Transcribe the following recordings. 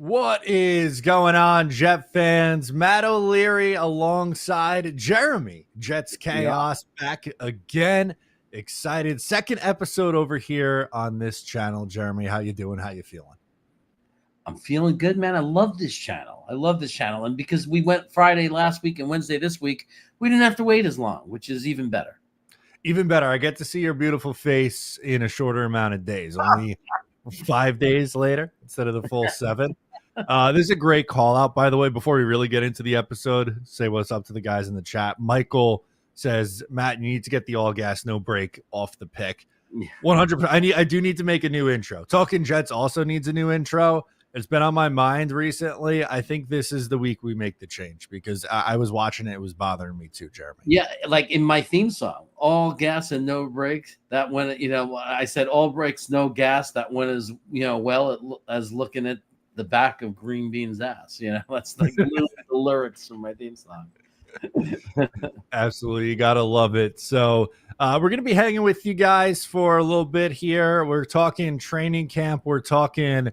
What is going on, Jet fans? Matt O'Leary alongside Jeremy. Jets Yeah, Chaos back again. Excited. Second episode over here on this channel. Jeremy, how you doing? How you feeling? I'm feeling good, man. I love this channel. And because we went Friday last week and Wednesday this week, we didn't have to wait as long, which is even better. Even better, I get to see your beautiful face in a shorter amount of days. Only 5 days later instead of the full 7. This is a great call out, by the way. Before we really get into the episode, say what's up to the guys in the chat. Michael says, Matt, you need to get the all gas, no break off the pick. 100%. I do need to make a new intro. Talking Jets also needs a new intro. It's been on my mind recently. I think this is the week we make the change because I was watching it. It was bothering me too, Jeremy. Yeah, like in my theme song, all gas and no brakes. That one, I said all brakes, no gas. That one is, as looking at the back of Green Bean's ass. That's like literally the lyrics from my theme song. Absolutely. You got to love it. So we're going to be hanging with you guys for a little bit here. We're talking training camp. We're talking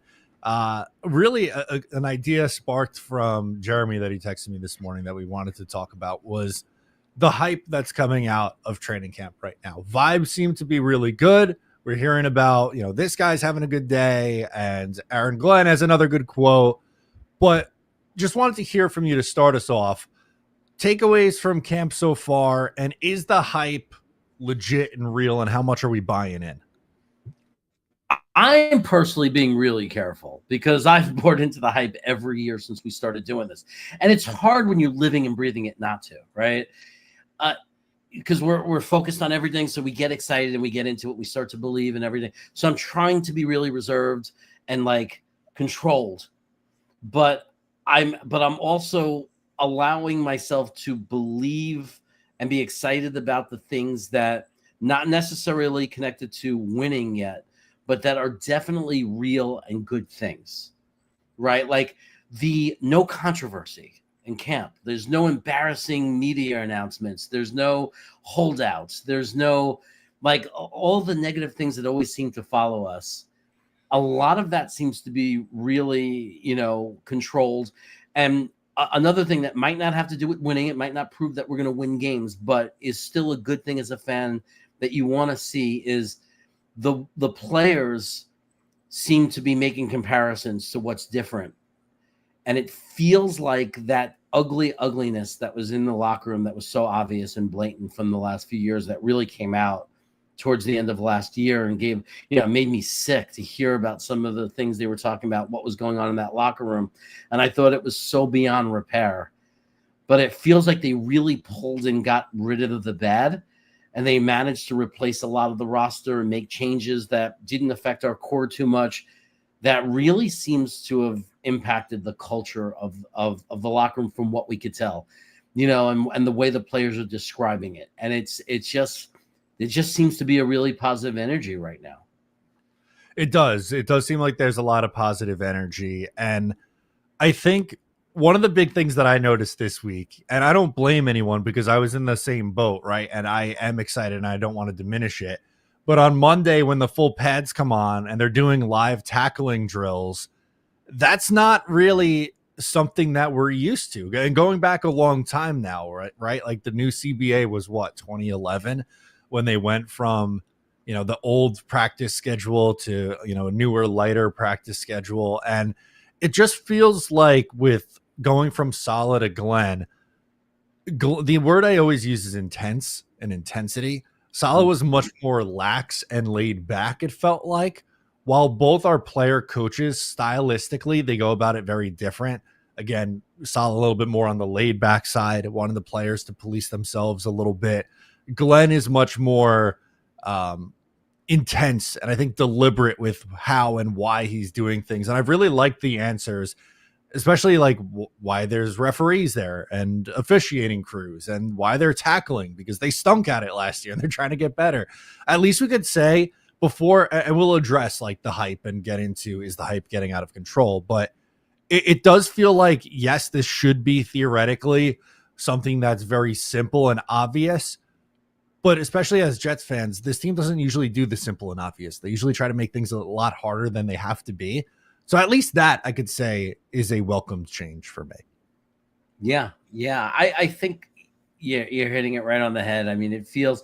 really an idea sparked from Jeremy that he texted me this morning that we wanted to talk about was the hype that's coming out of training camp right now. Vibes seem to be really good. We're hearing about, this guy's having a good day and Aaron Glenn has another good quote, but just wanted to hear from you to start us off. Takeaways from camp so far, and is the hype legit and real, and how much are we buying in? I am personally being really careful because I've poured into the hype every year since we started doing this. And it's hard when you're living and breathing it not to, right? Because we're focused on everything. So we get excited and we get into it. We start to believe in everything. So I'm trying to be really reserved and like controlled. But I'm also allowing myself to believe and be excited about the things that not necessarily connected to winning yet, but that are definitely real and good things, right? Like the no controversy in camp. There's no embarrassing media announcements. There's no holdouts. There's no, like, all the negative things that always seem to follow us. A lot of that seems to be really, controlled. And another thing that might not have to do with winning, it might not prove that we're going to win games, but is still a good thing as a fan that you want to see is the players seem to be making comparisons to what's different. And it feels like that ugliness that was in the locker room that was so obvious and blatant from the last few years that really came out towards the end of last year and made me sick to hear about some of the things they were talking about, what was going on in that locker room. And I thought it was so beyond repair. But it feels like they really pulled and got rid of the bad. And they managed to replace a lot of the roster and make changes that didn't affect our core too much. That really seems to have impacted the culture of the locker room from what we could tell, and the way the players are describing it. And it just seems to be a really positive energy right now. It does. It does seem like there's a lot of positive energy. And I think one of the big things that I noticed this week, and I don't blame anyone because I was in the same boat, right? And I am excited and I don't want to diminish it. But on Monday, when the full pads come on and they're doing live tackling drills, that's not really something that we're used to. And going back a long time now, right? Like the new CBA was what, 2011, when they went from, the old practice schedule to, a newer, lighter practice schedule. And it just feels like with going from Saleh to Glenn, the word I always use is intense and intensity. Saleh was much more lax and laid back, it felt like, while both our player coaches, stylistically, they go about it very different. Again, Saleh a little bit more on the laid back side, wanting the players to police themselves a little bit. Glenn is much more intense and I think deliberate with how and why he's doing things. And I've really liked the answers, especially like why there's referees there and officiating crews and why they're tackling, because they stunk at it last year and they're trying to get better. At least we could say before, and we'll address like the hype and get into, is the hype getting out of control? But it does feel like, yes, this should be theoretically something that's very simple and obvious. But especially as Jets fans, this team doesn't usually do the simple and obvious. They usually try to make things a lot harder than they have to be. So at least that I could say is a welcome change for me. Yeah, yeah. I think you're hitting it right on the head. I mean, it feels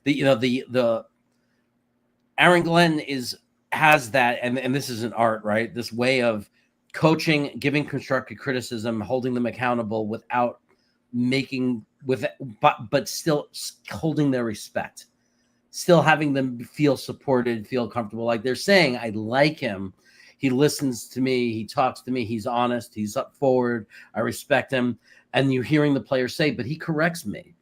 the Aaron Glenn has that, and this is an art, right? This way of coaching, giving constructive criticism, holding them accountable without making but still holding their respect, still having them feel supported, feel comfortable. Like they're saying, I like him. He listens to me. He talks to me. He's honest. He's up forward. I respect him. And you're hearing the player say, but he corrects me,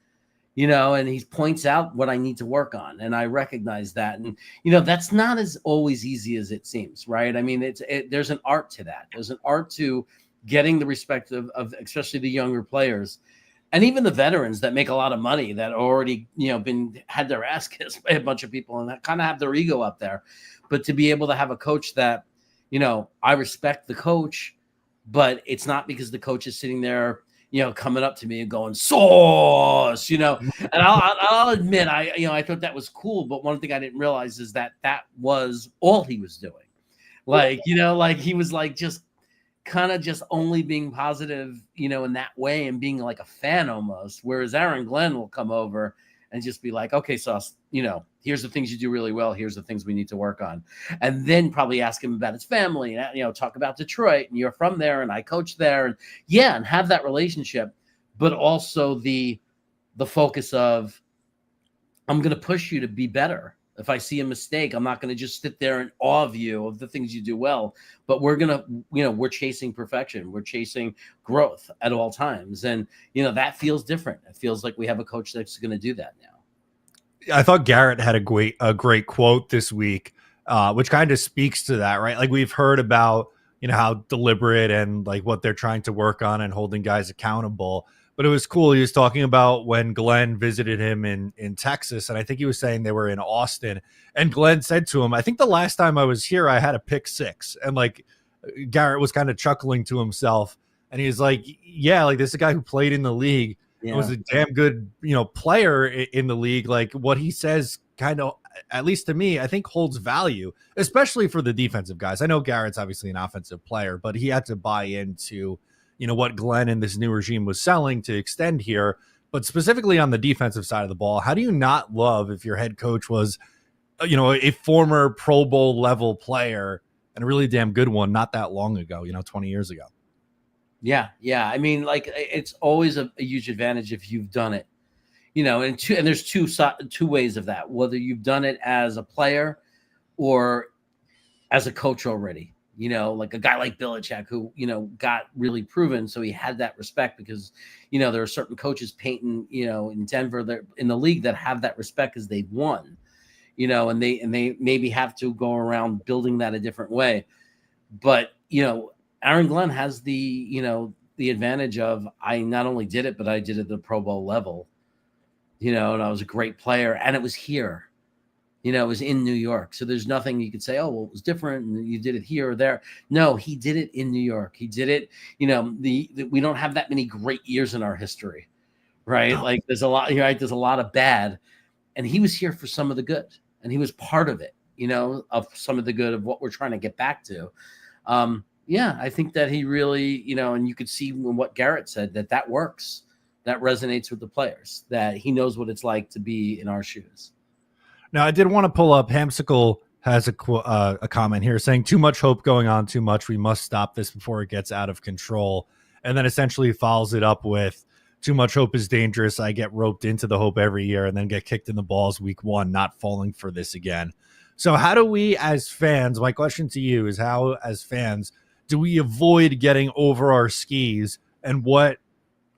and he points out what I need to work on. And I recognize that. And, that's not as always easy as it seems, right? I mean, there's an art to that. There's an art to getting the respect of especially the younger players and even the veterans that make a lot of money that already, had their ass kissed by a bunch of people and that kind of have their ego up there. But to be able to have a coach that, I respect the coach, but it's not because the coach is sitting there, coming up to me and going sauce, and I'll admit, I thought that was cool. But one thing I didn't realize is that was all he was doing. Like, like he was like, just kind of just only being positive, in that way and being like a fan almost. Whereas Aaron Glenn will come over and just be like, okay, Sauce, here's the things you do really well. Here's the things we need to work on. And then probably ask him about his family and, talk about Detroit and you're from there and I coach there and have that relationship, but also the focus of, I'm going to push you to be better. If I see a mistake, I'm not going to just sit there in awe of you of the things you do well, but we're going to, we're chasing perfection. We're chasing growth at all times. And, that feels different. It feels like we have a coach that's going to do that now. I thought Garrett had a great quote this week, which kind of speaks to that, right? Like we've heard about, how deliberate and like what they're trying to work on and holding guys accountable. But it was cool. He was talking about when Glenn visited him in Texas, and I think he was saying they were in Austin. And Glenn said to him, I think the last time I was here, I had a pick six. And like Garrett was kind of chuckling to himself. And he was like, yeah, like this is a guy who played in the league and was a damn good, player in the league. Like what he says kind of, at least to me, I think holds value, especially for the defensive guys. I know Garrett's obviously an offensive player, but he had to buy into what Glenn and this new regime was selling to extend here. But specifically on the defensive side of the ball, how do you not love if your head coach was, a former Pro Bowl level player and a really damn good one not that long ago, 20 years ago? Yeah. Yeah. I mean, like it's always a huge advantage if you've done it, and there's two ways of that, whether you've done it as a player or as a coach already. Like a guy like Belichick who, got really proven. So he had that respect because, there are certain coaches, Peyton, in Denver, in the league that have that respect because they've won, and they maybe have to go around building that a different way. But, Aaron Glenn has the advantage of, I not only did it, but I did it at the Pro Bowl level, and I was a great player and it was here. It was in New York. So there's nothing you could say, oh, well, it was different and you did it here or there. No, he did it in New York. He did it, we don't have that many great years in our history, right? Like there's a lot, right? There's a lot of bad. And he was here for some of the good. And he was part of it, of some of the good of what we're trying to get back to. Yeah, I think that he really, and you could see when what Garrett said, that works. That resonates with the players, that he knows what it's like to be in our shoes. Now, I did want to pull up. Hamsicle has a comment here saying, too much hope going on, too much. We must stop this before it gets out of control. And then essentially follows it up with, too much hope is dangerous. I get roped into the hope every year and then get kicked in the balls week one, not falling for this again. So how do we as fans, my question to you is how as fans do we avoid getting over our skis, and what,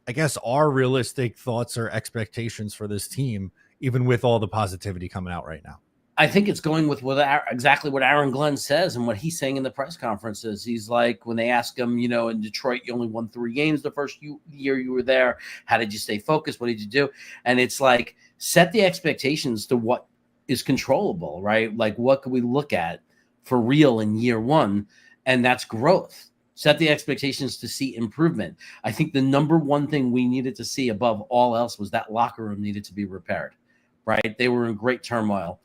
I guess, are realistic thoughts or expectations for this team, even with all the positivity coming out right now? I think it's going with exactly what Aaron Glenn says and what he's saying in the press conferences. He's like, when they ask him, in Detroit, you only won 3 games the first year you were there. How did you stay focused? What did you do? And it's like, set the expectations to what is controllable, right? Like, what can we look at for real in year one? And that's growth. Set the expectations to see improvement. I think the number one thing we needed to see above all else was that locker room needed to be repaired, right? They were in great turmoil.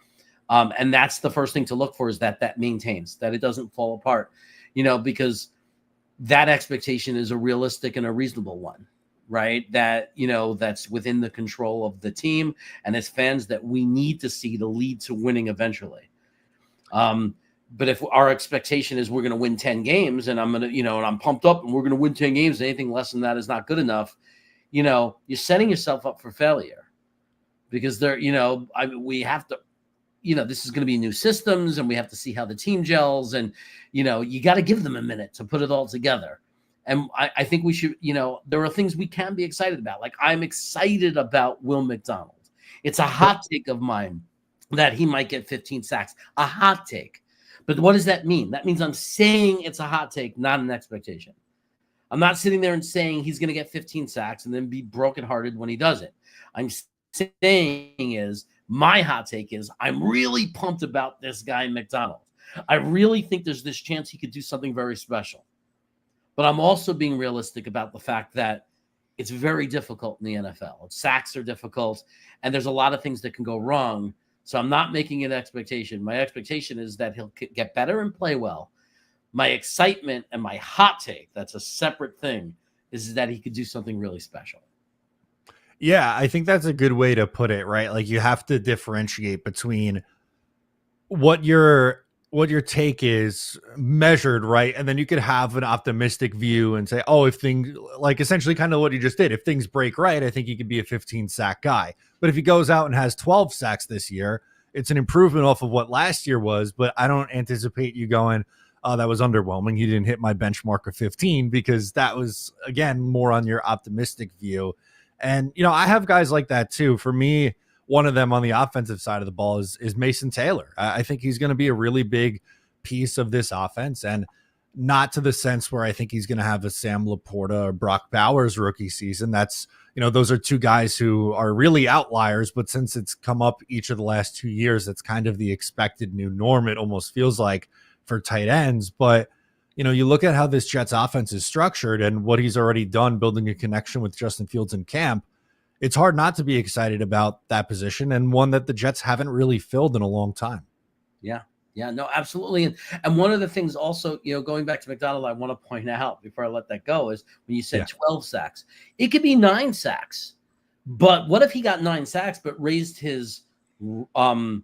And that's the first thing to look for, is that maintains, that it doesn't fall apart. because that expectation is a realistic and a reasonable one, right? That, that's within the control of the team and as fans that we need to see to lead to winning eventually. But if our expectation is we're going to win 10 games and I'm going to, and I'm pumped up and we're going to win 10 games, anything less than that is not good enough. You're setting yourself up for failure because we have to, this is going to be new systems and we have to see how the team gels and, you got to give them a minute to put it all together. And I think we should, there are things we can be excited about. Like I'm excited about Will McDonald. It's a hot take of mine that he might get 15 sacks, a hot take. But what does that mean? That means I'm saying it's a hot take, not an expectation. I'm not sitting there and saying he's going to get 15 sacks and then be brokenhearted when he does it. I'm saying is my hot take is I'm really pumped about this guy, McDonald. I really think there's this chance he could do something very special. But I'm also being realistic about the fact that it's very difficult in the NFL. Sacks are difficult, and there's a lot of things that can go wrong. So I'm not making an expectation. My expectation is that he'll get better and play well. My excitement and my hot take, that's a separate thing, is that he could do something really special. Yeah, I think that's a good way to put it, right? Like you have to differentiate between what your take is measured, right? And then you could have an optimistic view and say, oh, if things like essentially kind of what he just did, if things break right, I think he could be a 15 sack guy. But if he goes out and has 12 sacks this year, it's an improvement off of what last year was. But I don't anticipate you going, oh, that was underwhelming. He didn't hit my benchmark of 15 because that was, again, more on your optimistic view. And, I have guys like that too. For me, one of them on the offensive side of the ball is Mason Taylor. I think he's going to be a really big piece of this offense, and not to the sense where I think he's going to have a Sam Laporta or Brock Bowers rookie season. That's, those are two guys who are really outliers, but since it's come up each of the last 2 years, it's kind of the expected new norm. It almost feels like for tight ends, but you look at how this Jets offense is structured and what he's already done building a connection with Justin Fields in camp. It's hard not to be excited about that position, and one that the Jets haven't really filled in a long time. Yeah, no, absolutely. And one of the things also, going back to McDonald, I want to point out before I let that go is when you said 12 sacks, it could be 9 sacks. But what if he got 9 sacks but raised his rating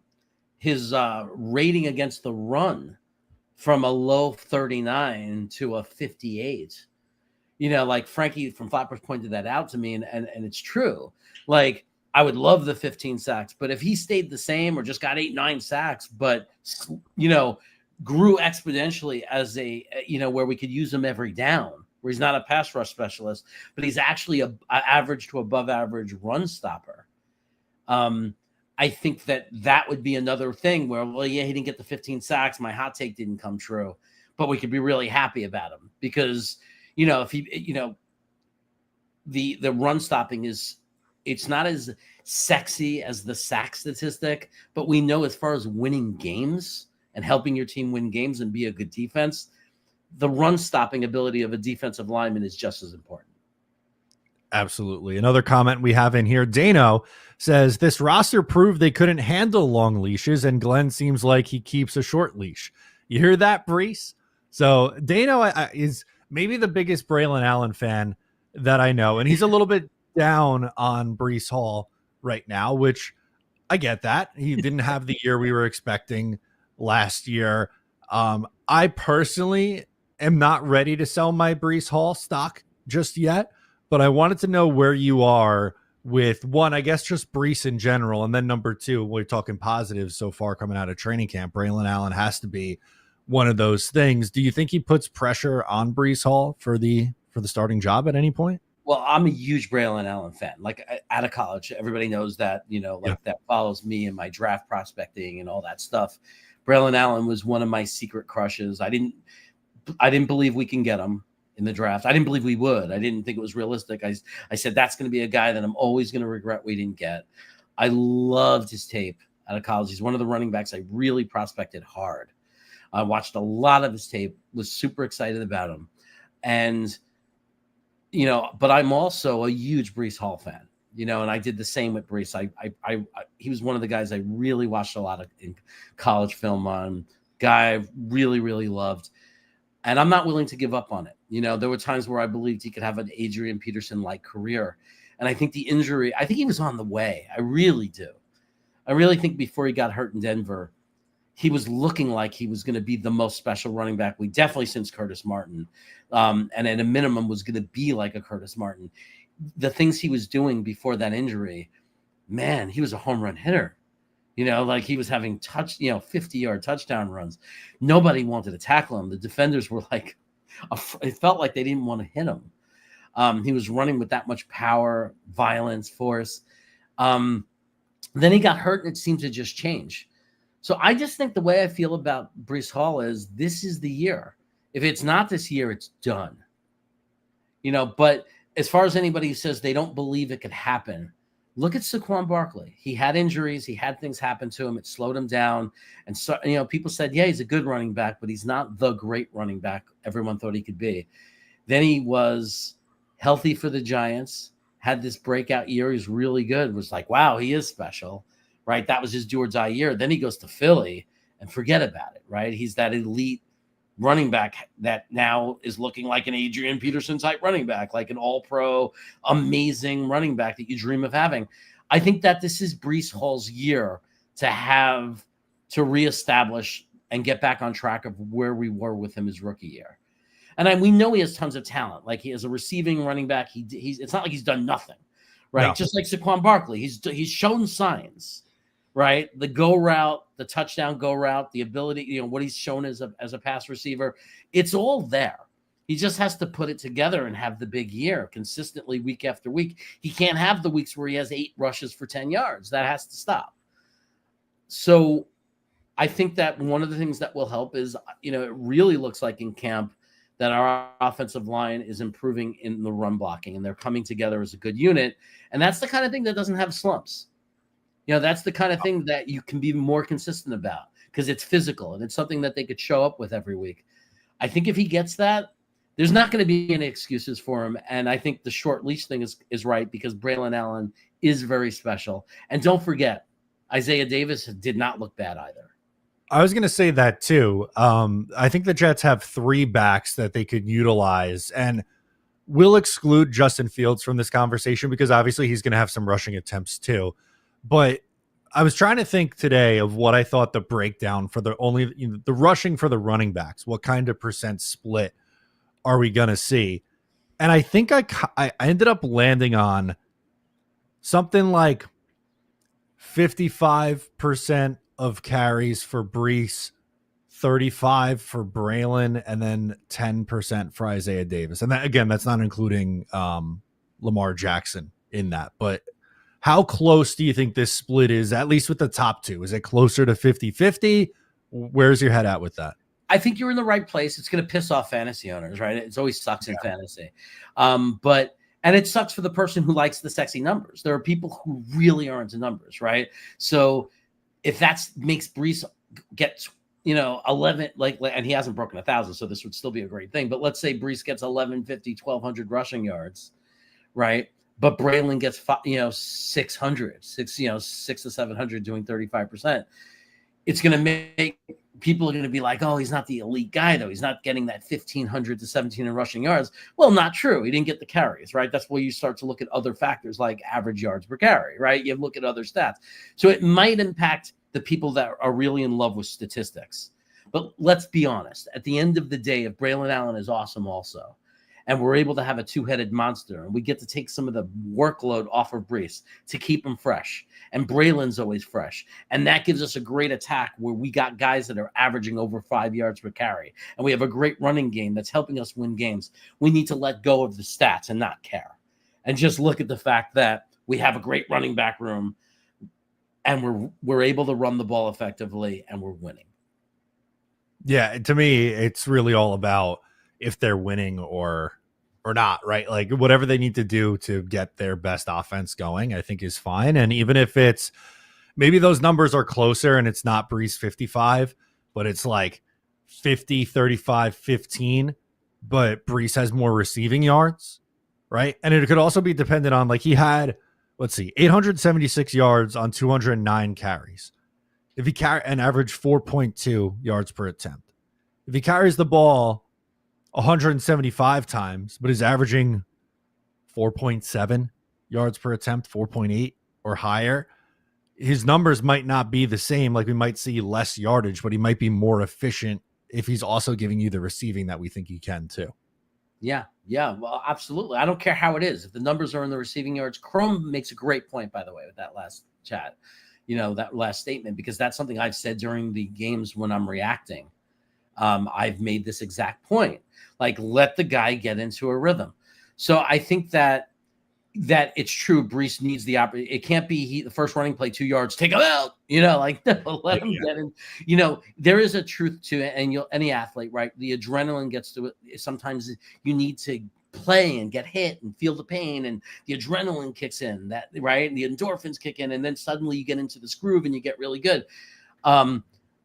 against the run from a low 39 to a 58? Like Frankie from Flappers pointed that out to me, and it's true. Like, I would love the 15 sacks, but if he stayed the same or just got 8-9 sacks, but, grew exponentially as where we could use him every down, where he's not a pass rush specialist, but he's actually a average to above average run stopper. I think that would be another thing where, well, yeah, he didn't get the 15 sacks. My hot take didn't come true, but we could be really happy about him because, if he, the run stopping it's not as sexy as the sack statistic, but we know as far as winning games and helping your team win games and be a good defense, the run stopping ability of a defensive lineman is just as important. Absolutely. Another comment we have in here, Dano says this roster proved they couldn't handle long leashes, and Glenn seems like he keeps a short leash. You hear that, Breece? So Dano is maybe the biggest Braylon Allen fan that I know, and he's a little bit down on Breece Hall right now, which I get that. He didn't have the year we were expecting last year. I personally am not ready to sell my Breece Hall stock just yet, but I wanted to know where you are with one, I guess just Breece in general, and then number two, we're talking positives so far coming out of training camp. Braylon Allen has to be one of those things. Do you think he puts pressure on Breece Hall for the starting job at any point? Well, I'm a huge Braylon Allen fan. Like out of college, everybody knows that, that follows me and my draft prospecting and all that stuff. Braylon Allen was one of my secret crushes. I didn't believe we can get him in the draft. I didn't believe we would. I didn't think it was realistic. I said, that's going to be a guy that I'm always going to regret we didn't get. I loved his tape out of college. He's one of the running backs I really prospected hard. I watched a lot of his tape, was super excited about him. And, but I'm also a huge Breece Hall fan, and I did the same with Breece. I he was one of the guys I really watched a lot of in college film on, guy I really, really loved. And I'm not willing to give up on it. You know, there were times where I believed he could have an Adrian Peterson-like career. And I think the injury, I think he was on the way. I really do. I really think before he got hurt in Denver, he was looking like he was going to be the most special running back we definitely since Curtis Martin. And at a minimum was going to be like a Curtis Martin. The things he was doing before that injury, man, he was a home run hitter. You know, like he was having 50-yard touchdown runs. Nobody wanted to tackle him. The defenders were like, it felt like they didn't want to hit him. He was running with that much power, violence, force. Then he got hurt and it seemed to just change. So I just think the way I feel about Breece Hall is this is the year. If it's not this year, it's done. You know, but as far as anybody who says they don't believe it could happen, look at Saquon Barkley. He had injuries. He had things happen to him. It slowed him down. And so, you know, people said, yeah, he's a good running back, but he's not the great running back everyone thought he could be. Then he was healthy for the Giants, had this breakout year. He's really good. It was like, wow, he is special, right? That was his do or die year. Then he goes to Philly and forget about it, right? He's that elite running back that now is looking like an Adrian Peterson type running back, like an all-pro, amazing running back that you dream of having. I think that this is Breece Hall's year to reestablish and get back on track of where we were with him his rookie year. And we know he has tons of talent. Like he is a receiving running back. It's not like he's done nothing, right? No. Just like Saquon Barkley, he's shown signs. Right, the go route, the touchdown go route, the ability, you know, what he's shown as a pass receiver, it's all there. He just has to put it together and have the big year consistently week after week. He can't have the weeks where he has 8 rushes for 10 yards. That has to stop. So I think that one of the things that will help is, you know, it really looks like in camp that our offensive line is improving in the run blocking and they're coming together as a good unit. And that's the kind of thing that doesn't have slumps. You know, that's the kind of thing that you can be more consistent about because it's physical and it's something that they could show up with every week. I think if he gets that, there's not going to be any excuses for him. And I think the short leash thing is right because Braylon Allen is very special. And don't forget, Isaiah Davis did not look bad either. I was going to say that too. I think the Jets have 3 backs that they could utilize, and we'll exclude Justin Fields from this conversation because obviously he's going to have some rushing attempts too. But I was trying to think today of what I thought the breakdown for the rushing for the running backs, what kind of percent split are we going to see? And I think I ended up landing on something like 55% of carries for Breece, 35% for Braylon, and then 10% for Isaiah Davis. And that, again, that's not including Lamar Jackson in that, but how close do you think this split is, at least with the top 2? Is it closer to 50-50? Where's your head at with that? I think you're in the right place. It's going to piss off fantasy owners, right? It always sucks in fantasy. And it sucks for the person who likes the sexy numbers. There are people who really are into numbers, right? So if that makes Breece get, 11, and he hasn't broken 1,000, so this would still be a great thing. But let's say Breece gets 1,150, 1,200 rushing yards, right? But Braylon gets 600, 6 to 700 doing 35%. It's going to make people are going to be like, oh, he's not the elite guy, though. He's not getting that 1,500 to 1,700 rushing yards. Well, not true. He didn't get the carries, right? That's where you start to look at other factors like average yards per carry, right? You look at other stats. So it might impact the people that are really in love with statistics. But let's be honest. At the end of the day, if Braylon Allen is awesome also, and we're able to have a 2-headed monster, and we get to take some of the workload off of Breece to keep him fresh. And Braylon's always fresh. And that gives us a great attack where we got guys that are averaging over 5 yards per carry. And we have a great running game that's helping us win games. We need to let go of the stats and not care. And just look at the fact that we have a great running back room and we're able to run the ball effectively and we're winning. Yeah, to me, it's really all about if they're winning or not, right? Like whatever they need to do to get their best offense going, I think is fine. And even if it's maybe those numbers are closer and it's not Breece 55, but it's like 50, 35, 15, but Breece has more receiving yards, right? And it could also be dependent on, like, he had, 876 yards on 209 carries. If he carry an average 4.2 yards per attempt, if he carries the ball 175 times, but is averaging 4.7 yards per attempt, 4.8 or higher, his numbers might not be the same. Like we might see less yardage, but he might be more efficient if he's also giving you the receiving that we think he can too. Yeah, well, absolutely. I don't care how it is. If the numbers are in the receiving yards, Chrome makes a great point, by the way, with that last chat, that last statement, because that's something I've said during the games when I'm reacting. I've made this exact point, like let the guy get into a rhythm. So I think that it's true. Breece needs the opportunity. It can't be the first running play, 2 yards, take him out, let him get in. There is a truth to it. And any athlete, right? The adrenaline gets to it. Sometimes you need to play and get hit and feel the pain, and the adrenaline kicks in, that right? And the endorphins kick in, and then suddenly you get into this groove and you get really good.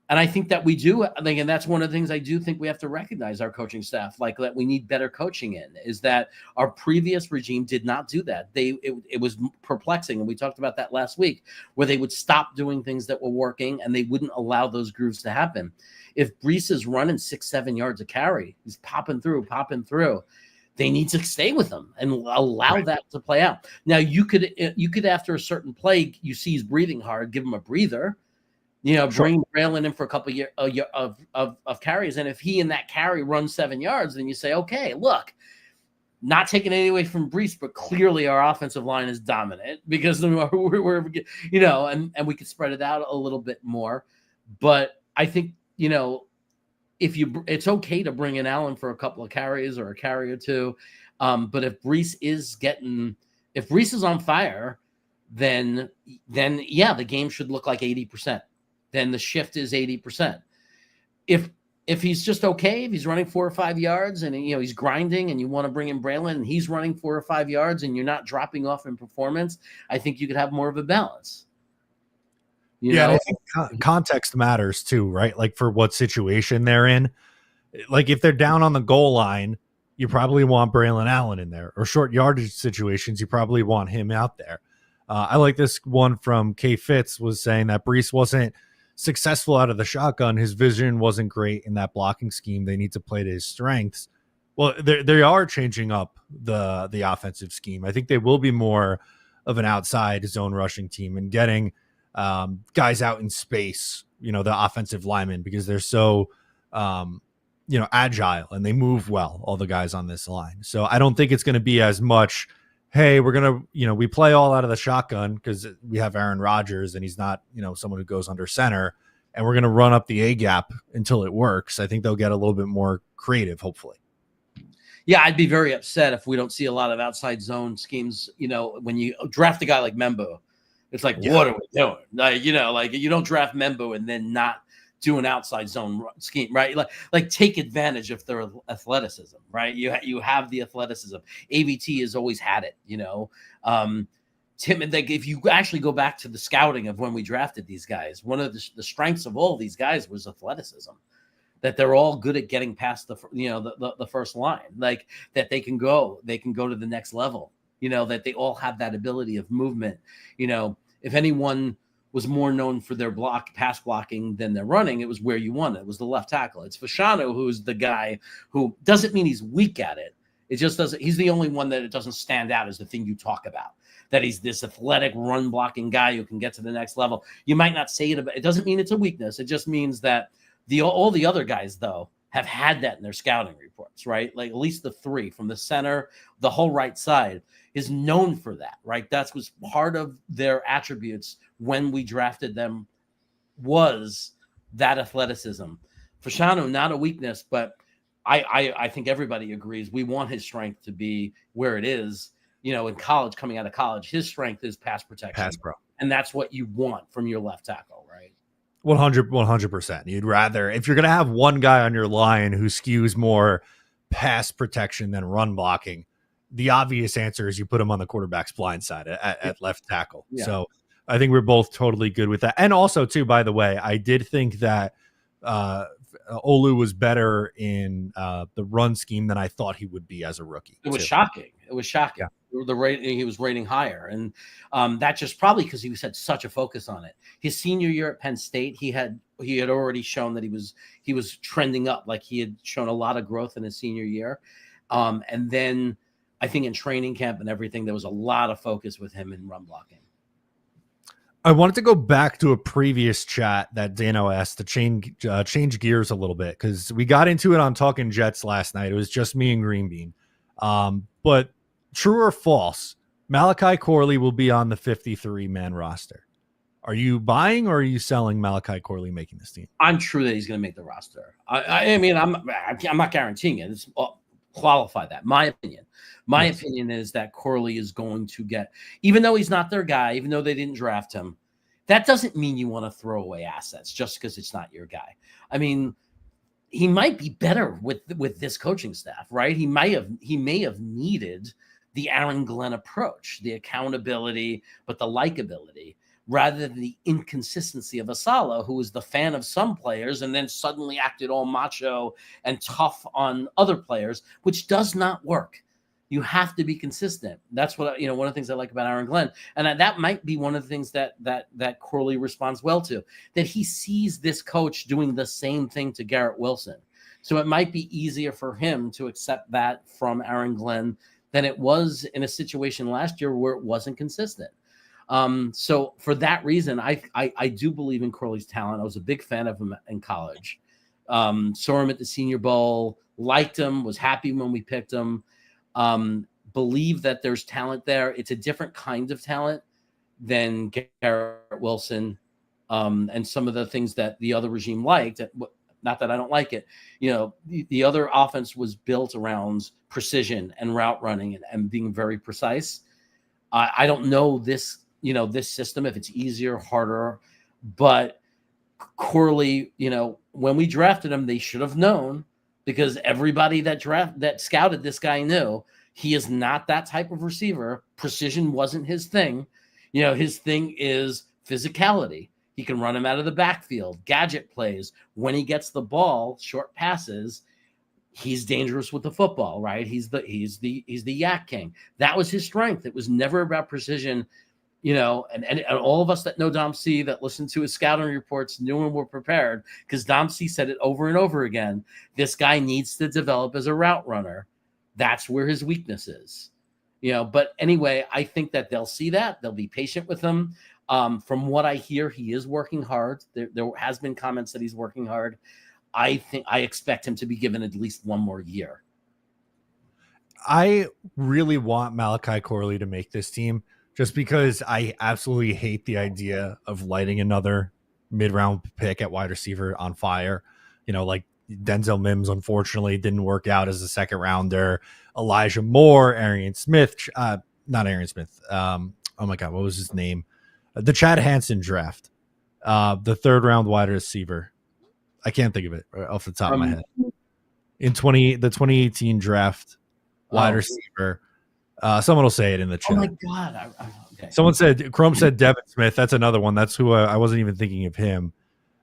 And I think that we do, and that's one of the things I do think we have to recognize our coaching staff, like that we need better coaching in, is that our previous regime did not do that. It was perplexing. And we talked about that last week, where they would stop doing things that were working and they wouldn't allow those grooves to happen. If Breece is running 6-7 yards a carry, he's popping through, they need to stay with him and allow that to play out. Now you could after a certain play, you see he's breathing hard, give him a breather. Bring Braylon in for a couple of carries. And if he in that carry runs 7 yards, then you say, okay, look, not taking anything away from Breece, but clearly our offensive line is dominant because we're and we could spread it out a little bit more. But I think, it's okay to bring in Allen for a couple of carries or a carry or two. But if Breece is on fire, then yeah, the game should look like 80%. Then the shift is 80%. If he's just okay, if he's running 4 or 5 yards and he's grinding, and you want to bring in Braylon and he's running 4 or 5 yards and you're not dropping off in performance, I think you could have more of a balance. I think context matters too, right? Like for what situation they're in. Like if they're down on the goal line, you probably want Braylon Allen in there, or short yardage situations, you probably want him out there. I like this one from K Fitz was saying that Breece wasn't successful out of the shotgun. His vision wasn't great in that blocking scheme. They need to play to his strengths. Well, they are changing up the offensive scheme. I think they will be more of an outside zone rushing team and getting guys out in space, the offensive linemen, because they're so agile and they move well, all the guys on this line. So I don't think it's going to be as much, hey, we're going to, we play all out of the shotgun because we have Aaron Rodgers and he's not, someone who goes under center, and we're going to run up the A gap until it works. I think they'll get a little bit more creative, hopefully. Yeah, I'd be very upset if we don't see a lot of outside zone schemes. When you draft a guy like Membo, it's like, what are we doing? Like, you don't draft Membo and then not do an outside zone scheme, right? Like take advantage of their athleticism, right? You have the athleticism. AVT has always had it, Tim, like if you actually go back to the scouting of when we drafted these guys, one of the strengths of all these guys was athleticism. That they're all good at getting past the first line, like that they can go to the next level, that they all have that ability of movement. If anyone was more known for their pass blocking than their running, it was where you won. It was the left tackle. It's Fashanu, who's the guy who doesn't mean he's weak at it. It just doesn't. He's the only one that it doesn't stand out as the thing you talk about. That he's this athletic run blocking guy who can get to the next level. You might not say it, but it doesn't mean it's a weakness. It just means that all the other guys though have had that in their scouting reports, right? Like at least the 3 from the center, the whole right side is known for that, right? That was part of their attributes when we drafted them, was that athleticism. Fashanu, not a weakness, but I think everybody agrees we want his strength to be where it is. In college, coming out of college, his strength is pass protection. Pass pro. And that's what you want from your left tackle, right? 100%. You'd rather, if you're going to have one guy on your line who skews more pass protection than run blocking, the obvious answer is you put him on the quarterback's blind side at left tackle. Yeah. So I think we're both totally good with that. And also, too, by the way, I did think that Olu was better in the run scheme than I thought he would be as a rookie. It was shocking. Yeah. The rate he was rating higher, and that's just probably because he had such a focus on it. His senior year at Penn State, he had he had already shown that he was trending up, like he had shown a lot of growth in his senior year. And then I think in training camp and everything, there was a lot of focus with him in run blocking. I wanted to go back to a previous chat that Dano asked to change gears a little bit, because we got into it on Talking Jets last night. It was just me and Green Bean. But true or false, Malachi Corley will be on the 53-man roster. Are you buying or are you selling Malachi Corley making this team? I'm true that he's going to make the roster. I mean, I'm not guaranteeing it. It's qualify that. My opinion. My opinion is that Corley is going to get, even though he's not their guy, even though they didn't draft him, that doesn't mean you want to throw away assets just because it's not your guy. I mean, he might be better with this coaching staff, right? He may have needed the Aaron Glenn approach, the accountability, but the likability, rather than the inconsistency of Asala, who was the fan of some players and then suddenly acted all macho and tough on other players, which does not work. You have to be consistent. That's what, one of the things I like about Aaron Glenn. And that might be one of the things that Corley responds well to, that he sees this coach doing the same thing to Garrett Wilson. So it might be easier for him to accept that from Aaron Glenn than it was in a situation last year where it wasn't consistent. So for that reason, I do believe in Corley's talent. I was a big fan of him in college. Saw him at the Senior Bowl, liked him, was happy when we picked him. Believe that there's talent there. It's a different kind of talent than Garrett Wilson, and some of the things that the other regime liked. Not that I don't like it. The other offense was built around precision and route running and being very precise. I don't know this system, if it's easier, harder, but Corley, when we drafted him, they should have known, because everybody that scouted this guy knew he is not that type of receiver. Precision wasn't his thing. His thing is physicality. He can run him out of the backfield, gadget plays. When he gets the ball, short passes, he's dangerous with the football, right? He's the yak king. That was his strength. It was never about precision. And all of us that know Dom C, that listened to his scouting reports, knew and were prepared, because Dom C said it over and over again. This guy needs to develop as a route runner. That's where his weakness is. But anyway, I think that they'll see that. They'll be patient with him. From what I hear, he is working hard. There has been comments that he's working hard. I expect him to be given at least one more year. I really want Malachi Corley to make this team, just because I absolutely hate the idea of lighting another mid-round pick at wide receiver on fire. Like Denzel Mims, unfortunately, didn't work out as a second rounder. Elijah Moore, Arian Smith, not Arian Smith. Oh my God, what was his name? The Chad Hansen draft, the third round wide receiver. I can't think of it off the top of my head. In the 2018 draft, wide receiver. Someone will say it in the chat. Oh my God! Okay. Someone said, Chrome said Devin Smith. That's another one. That's who I wasn't even thinking of him.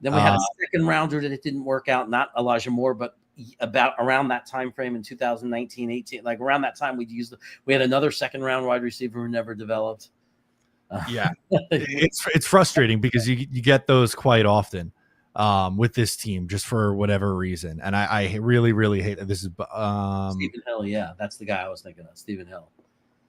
Then we had a second rounder that it didn't work out. Not Elijah Moore, but about around that time frame in 2019, 18, like around that time, we had another second round wide receiver who never developed. Yeah, it's frustrating because you get those quite often with this team, just for whatever reason. And I really, really hate that. This is Stephen Hill. Yeah, that's the guy I was thinking of. Stephen Hill.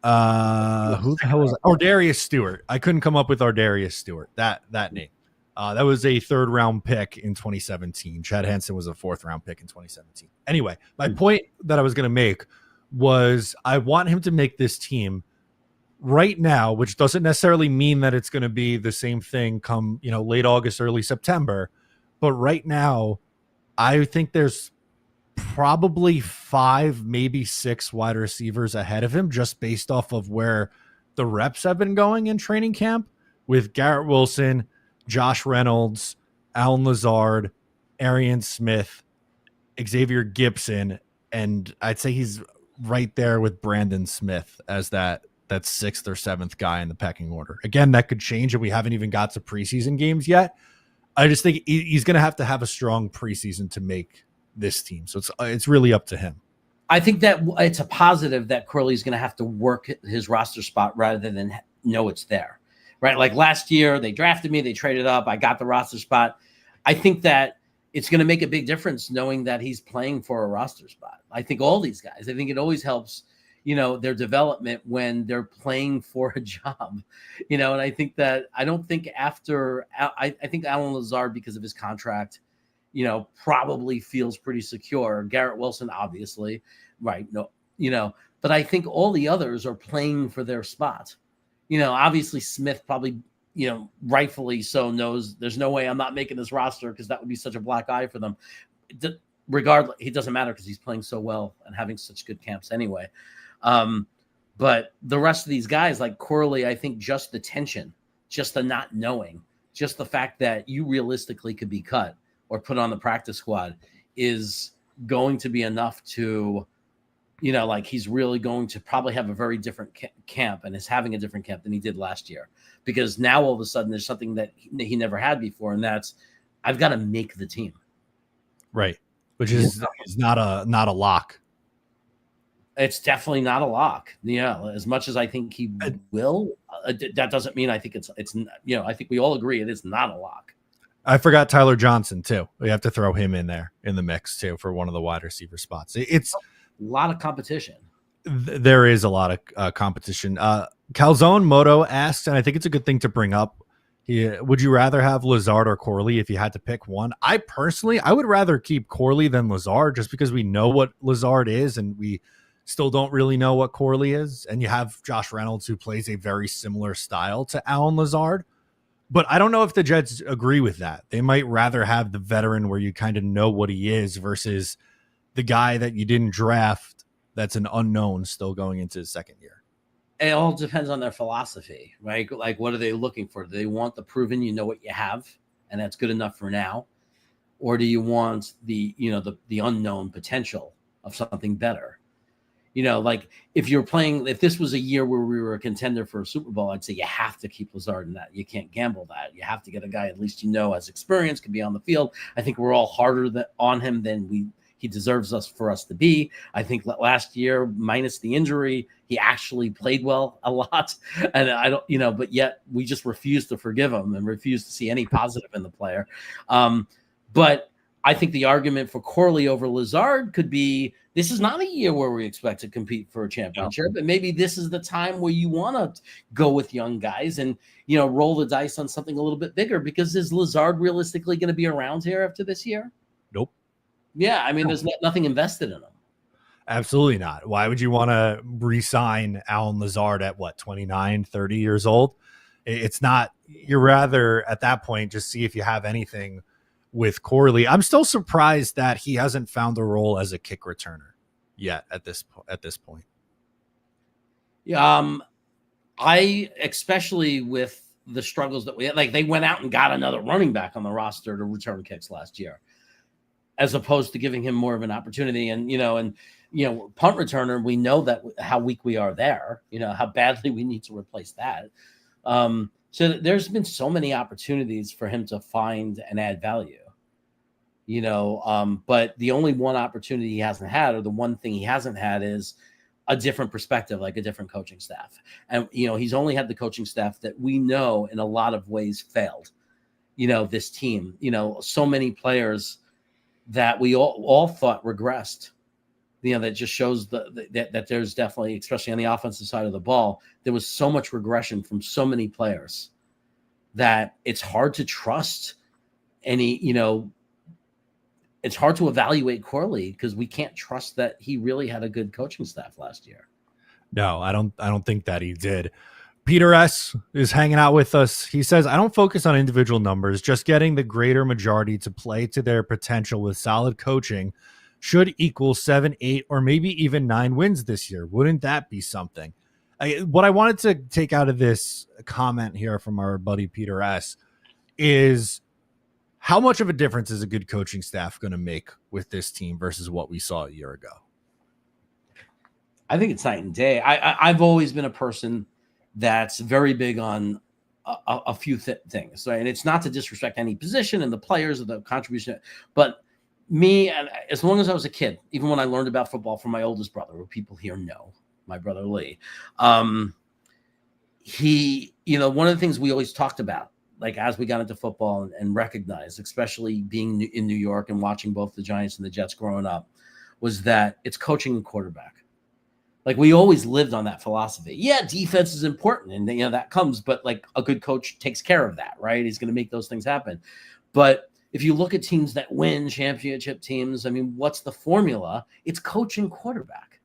Who the hell was that? Ardarius Stewart. I couldn't come up with Ardarius Stewart. That name. That was a third round pick in 2017. Chad Hansen was a fourth round pick in 2017. Anyway, my point that I was going to make was I want him to make this team right now, which doesn't necessarily mean that it's going to be the same thing come, late August, early September. But right now, I think there's probably 5, maybe 6 wide receivers ahead of him, just based off of where the reps have been going in training camp, with Garrett Wilson, Josh Reynolds, Alan Lazard, Arian Smith, Xavier Gibson, and I'd say he's right there with Brandon Smith as that 6th or 7th guy in the pecking order. Again, that could change, and we haven't even got to preseason games yet. I just think he's going to have a strong preseason to make this team. So it's really up to him. I think that it's a positive that Corley's going to have to work his roster spot rather than know it's there, right? Like last year, they drafted me, they traded up, I got the roster spot. I think that it's going to make a big difference knowing that he's playing for a roster spot. I think all these guys, I think it always helps, their development when they're playing for a job, and I think that I don't think after I think Alan Lazard, because of his contract, probably feels pretty secure. Garrett Wilson, obviously, right? No, but I think all the others are playing for their spot. Obviously Smith probably, rightfully so knows there's no way I'm not making this roster because that would be such a black eye for them. Regardless, it doesn't matter because he's playing so well and having such good camps anyway. But the rest of these guys like Corley, I think just the tension, just the not knowing, just the fact that you realistically could be cut or put on the practice squad is going to be enough to, like he's really going to probably have a very different camp and is having a different camp than he did last year, because now all of a sudden there's something that he never had before. And that's, I've got to make the team. Right. Which is not a lock. It's definitely not a lock. As much as I think he will, that doesn't mean I think it's, I think we all agree it is not a lock. I forgot Tyler Johnson too. We have to throw him in there in the mix too for one of the wide receiver spots. It's a lot of competition. There is a lot of competition. Calzone Moto asks, and I think it's a good thing to bring up. Would you rather have Lazard or Corley if you had to pick one? I would rather keep Corley than Lazard, just because we know what Lazard is and we still don't really know what Corley is. And you have Josh Reynolds, who plays a very similar style to Alan Lazard. But I don't know if the Jets agree with that. They might rather have the veteran where you kind of know what he is versus the guy that you didn't draft that's an unknown still going into his second year. It all depends on their philosophy, right? Like, what are they looking for? Do they want the proven, what you have, and that's good enough for now? Or do you want the unknown potential of something better? Like if this was a year where we were a contender for a Super Bowl, I'd say you have to keep Lazard in that. You can't gamble that. You have to get a guy at least has experience, can be on the field. I think we're all harder on him than he deserves for us to be. I think last year, minus the injury, he actually played well a lot. And I don't, but yet we just refuse to forgive him and refuse to see any positive in the player. But I think the argument for Corley over Lazard could be, this is not a year where we expect to compete for a championship, but maybe this is the time where you want to go with young guys and, roll the dice on something a little bit bigger, because is Lazard realistically going to be around here after this year? Nope. Yeah, I mean, there's nothing invested in him. Absolutely not. Why would you want to re-sign Alan Lazard at 29, 30 years old? It's not. You're rather at that point just see if you have anything with Corley. I'm still surprised that he hasn't found a role as a kick returner yet at this point. Yeah, I especially with the struggles that we had, like they went out and got another running back on the roster to return kicks last year, as opposed to giving him more of an opportunity. And, punt returner, we know that how weak we are there, how badly we need to replace that. So there's been so many opportunities for him to find and add value, but the only one opportunity he hasn't had, or the one thing he hasn't had, is a different perspective, like a different coaching staff. And, he's only had the coaching staff that we know in a lot of ways failed, this team, so many players that we all thought regressed, that just shows that there's definitely, especially on the offensive side of the ball, there was so much regression from so many players that it's hard to trust any, it's hard to evaluate Corley because we can't trust that he really had a good coaching staff last year. No, I don't think that he did. Peter S. is hanging out with us. He says, I don't focus on individual numbers, just getting the greater majority to play to their potential with solid coaching should equal 7, 8, or maybe even 9 wins this year. Wouldn't that be something? What I wanted to take out of this comment here from our buddy Peter S. is how much of a difference is a good coaching staff going to make with this team versus what we saw a year ago? I think it's night and day. I've always been a person that's very big on a few things, right? And it's not to disrespect any position and the players or the contribution, but me, as long as I was a kid, even when I learned about football from my oldest brother, who people here know, my brother Lee, he, one of the things we always talked about like as we got into football and recognized, especially being in New York and watching both the Giants and the Jets growing up, was that it's coaching and quarterback. Like we always lived on that philosophy. Yeah, defense is important, and that comes, but like a good coach takes care of that, right? He's going to make those things happen. But if you look at teams that win, championship teams, I mean, what's the formula? It's coach and quarterback.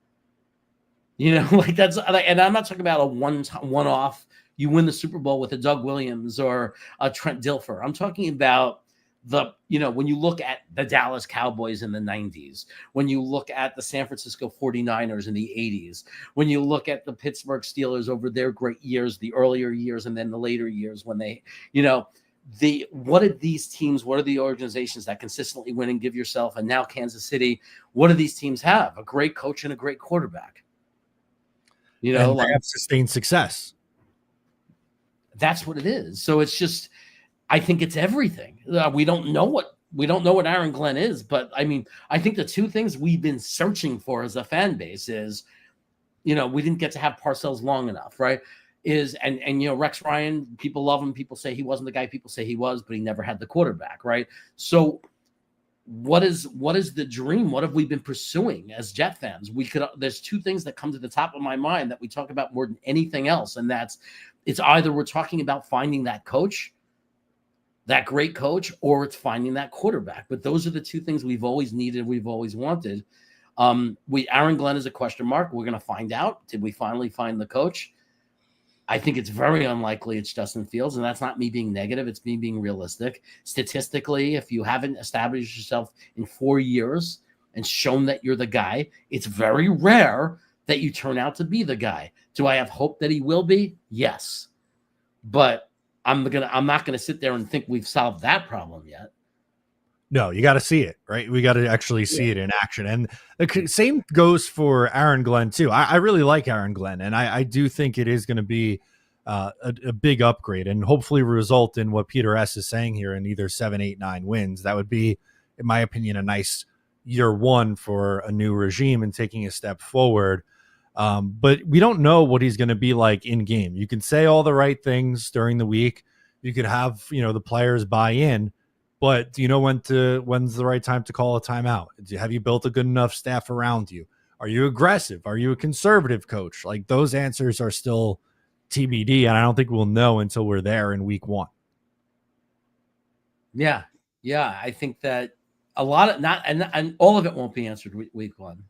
Like that's like, and I'm not talking about a one-off. You win the Super Bowl with a Doug Williams or a Trent Dilfer. I'm talking about when you look at the Dallas Cowboys in the 90s, when you look at the San Francisco 49ers in the 80s, when you look at the Pittsburgh Steelers over their great years, the earlier years, and then the later years when they, what are these teams, what are the organizations that consistently win and give yourself, and now Kansas City, what do these teams have? A great coach and a great quarterback. And they have sustained success. That's what it is. So it's just, I think it's everything. We don't know what Aaron Glenn is, but I mean, I think the two things we've been searching for as a fan base is, we didn't get to have Parcells long enough, right? And Rex Ryan, people love him. People say he wasn't the guy people say he was, but he never had the quarterback, right? So what is the dream? What have we been pursuing as Jet fans? There's two things that come to the top of my mind that we talk about more than anything else. And it's either we're talking about finding that coach, that great coach, or it's finding that quarterback. But those are the two things we've always needed, we've always wanted. Aaron Glenn is a question mark. We're going to find out. Did we finally find the coach? I think it's very unlikely it's Justin Fields, and that's not me being negative. It's me being realistic. Statistically, if you haven't established yourself in 4 years and shown that you're the guy, it's very rare that you turn out to be the guy. Do I have hope that he will be? Yes. But I'm not gonna sit there and think we've solved that problem yet. No, you got to see it, right? We got to actually see it in action. And the same goes for Aaron Glenn too. I really like Aaron Glenn, and I do think it is going to be a big upgrade and hopefully result in what Peter S is saying here in either 7, 8, 9 wins. That would be, in my opinion, a nice year one for a new regime and taking a step forward. But we don't know what he's going to be like in game. You can say all the right things during the week. You could have, the players buy in, but do you know when's the right time to call a timeout? Have you built a good enough staff around you? Are you aggressive? Are you a conservative coach? Like, those answers are still TBD, and I don't think we'll know until we're there in week 1. Yeah. I think that a lot of and all of it won't be answered week 1.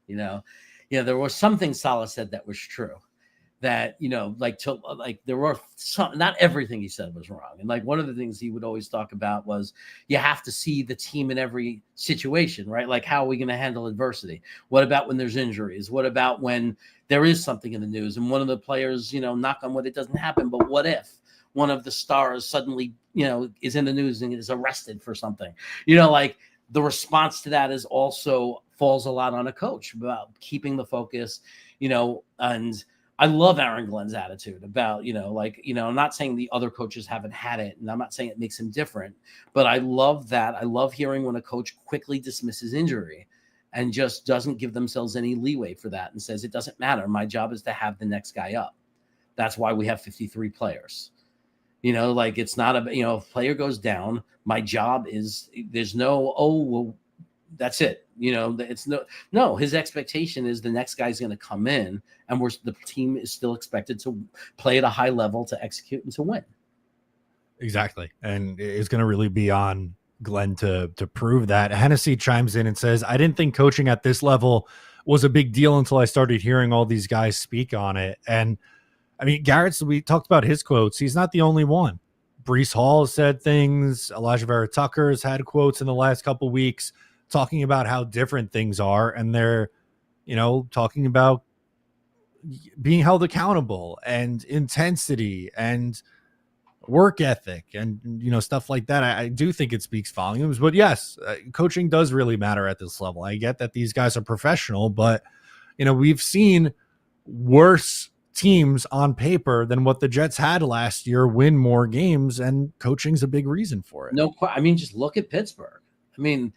There was something Saleh said that was true. That there were some, not everything he said was wrong, and like one of the things he would always talk about was you have to see the team in every situation, right? Like, how are we going to handle adversity? What about when there's injuries? What about when there is something in the news and one of the players, knock on wood, it doesn't happen, but what if one of the stars suddenly, is in the news and is arrested for something? Like, the response to that is also falls a lot on a coach about keeping the focus, and I love Aaron Glenn's attitude about, I'm not saying the other coaches haven't had it, and I'm not saying it makes him different, but I love that. I love hearing when a coach quickly dismisses injury and just doesn't give themselves any leeway for that and says, it doesn't matter. My job is to have the next guy up. That's why we have 53 players. It's not if a player goes down, my job is, there's no, that's it. It's no, his expectation is the next guy's going to come in, and the team is still expected to play at a high level to execute and to win. Exactly. And it's going to really be on Glenn to prove that. Hennessy chimes in and says, I didn't think coaching at this level was a big deal until I started hearing all these guys speak on it. And I mean, we talked about his quotes. He's not the only one. Breece Hall said things. Elijah Vera Tucker's had quotes in the last couple weeks talking about how different things are, and they're, talking about being held accountable and intensity and work ethic and, stuff like that. I do think it speaks volumes, but yes, coaching does really matter at this level. I get that these guys are professional, but, we've seen worse teams on paper than what the Jets had last year win more games, and coaching's a big reason for it. No, I mean, just look at Pittsburgh. I mean,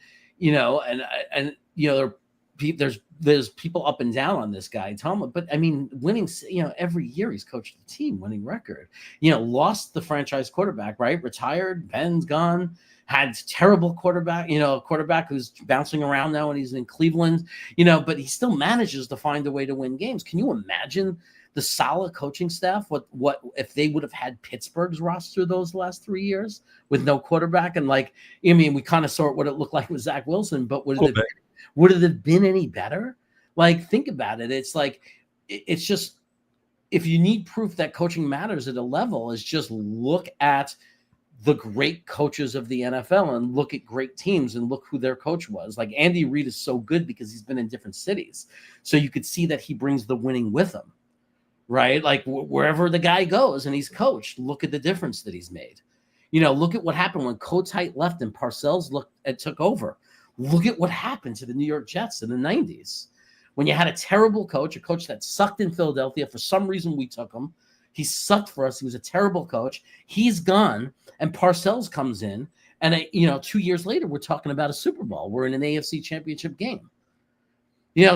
there's people up and down on this guy, Tom. But I mean, winning, every year he's coached the team, winning record. Lost the franchise quarterback, right? Retired. Ben's gone. Had terrible quarterback, a quarterback who's bouncing around now and he's in Cleveland, but he still manages to find a way to win games. Can you imagine the solid coaching staff? What if they would have had Pittsburgh's roster those last 3 years with no quarterback? And we kind of saw what it looked like with Zach Wilson, but would it have been any better? Think about it. It's just, if you need proof that coaching matters at a level, is just look at the great coaches of the NFL and look at great teams and look who their coach was. Andy Reid is so good because he's been in different cities. So you could see that he brings the winning with him, right? Wherever the guy goes and he's coached, look at the difference that he's made. Look at what happened when Kotite left and Parcells took over. Look at what happened to the New York Jets in the 90s. When you had a terrible coach, a coach that sucked in Philadelphia, for some reason we took him. He sucked for us. He was a terrible coach. He's gone, and Parcells comes in, and 2 years later, we're talking about a Super Bowl. We're in an AFC Championship game.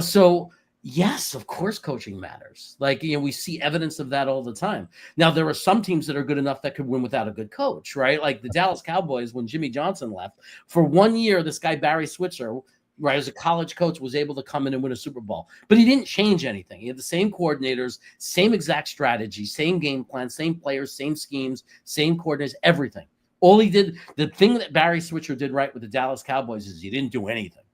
So yes, of course, coaching matters. We see evidence of that all the time. Now, there are some teams that are good enough that could win without a good coach, right? Like the Dallas Cowboys, when Jimmy Johnson left, for 1 year, this guy Barry Switzer, right, as a college coach, was able to come in and win a Super Bowl. But he didn't change anything. He had the same coordinators, same exact strategy, same game plan, same players, same schemes, same coordinators, everything. All he did, the thing that Barry Switzer did right with the Dallas Cowboys is he didn't do anything.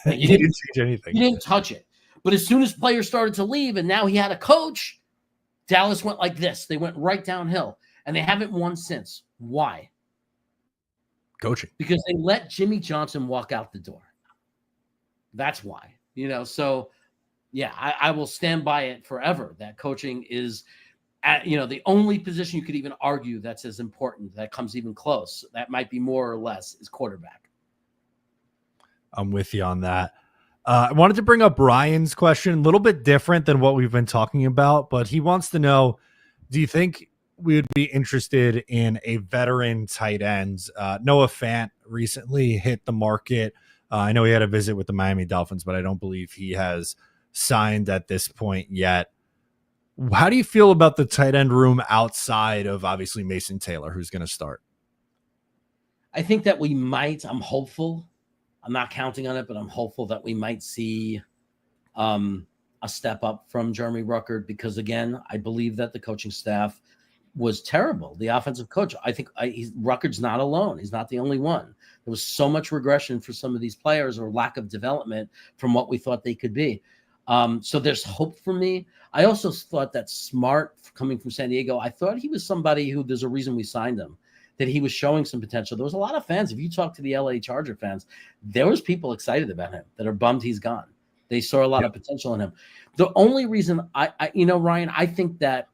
He didn't change anything. He didn't touch it. But as soon as players started to leave and now he had a coach, Dallas went like this. They went right downhill. And they haven't won since. Why? Coaching. Because they let Jimmy Johnson walk out the door. That's why, so yeah, I will stand by it forever that coaching is the only position you could even argue that's as important, that comes even close. That might be more or less, is quarterback. I'm with you on that. I wanted to bring up Ryan's question, a little bit different than what we've been talking about, but he wants to know, do you think we would be interested in a veteran tight end? Noah Fant recently hit the market. I know he had a visit with the Miami Dolphins, but I don't believe he has signed at this point yet. How do you feel about the tight end room outside of obviously Mason Taylor, who's going to start? I think that we might. I'm hopeful. I'm not counting on it, but I'm hopeful that we might see a step up from Jeremy Ruckert, because, again, I believe that the coaching staff was terrible. The offensive coach, I think Ruckert's not alone. He's not the only one. There was so much regression for some of these players, or lack of development from what we thought they could be. So there's hope for me. I also thought that Smart, coming from San Diego, I thought he was somebody who, there's a reason we signed him, that he was showing some potential. There was a lot of fans. If you talk to the LA Charger fans, there was people excited about him that are bummed he's gone. They saw a lot of potential in him. The only reason Ryan, I think that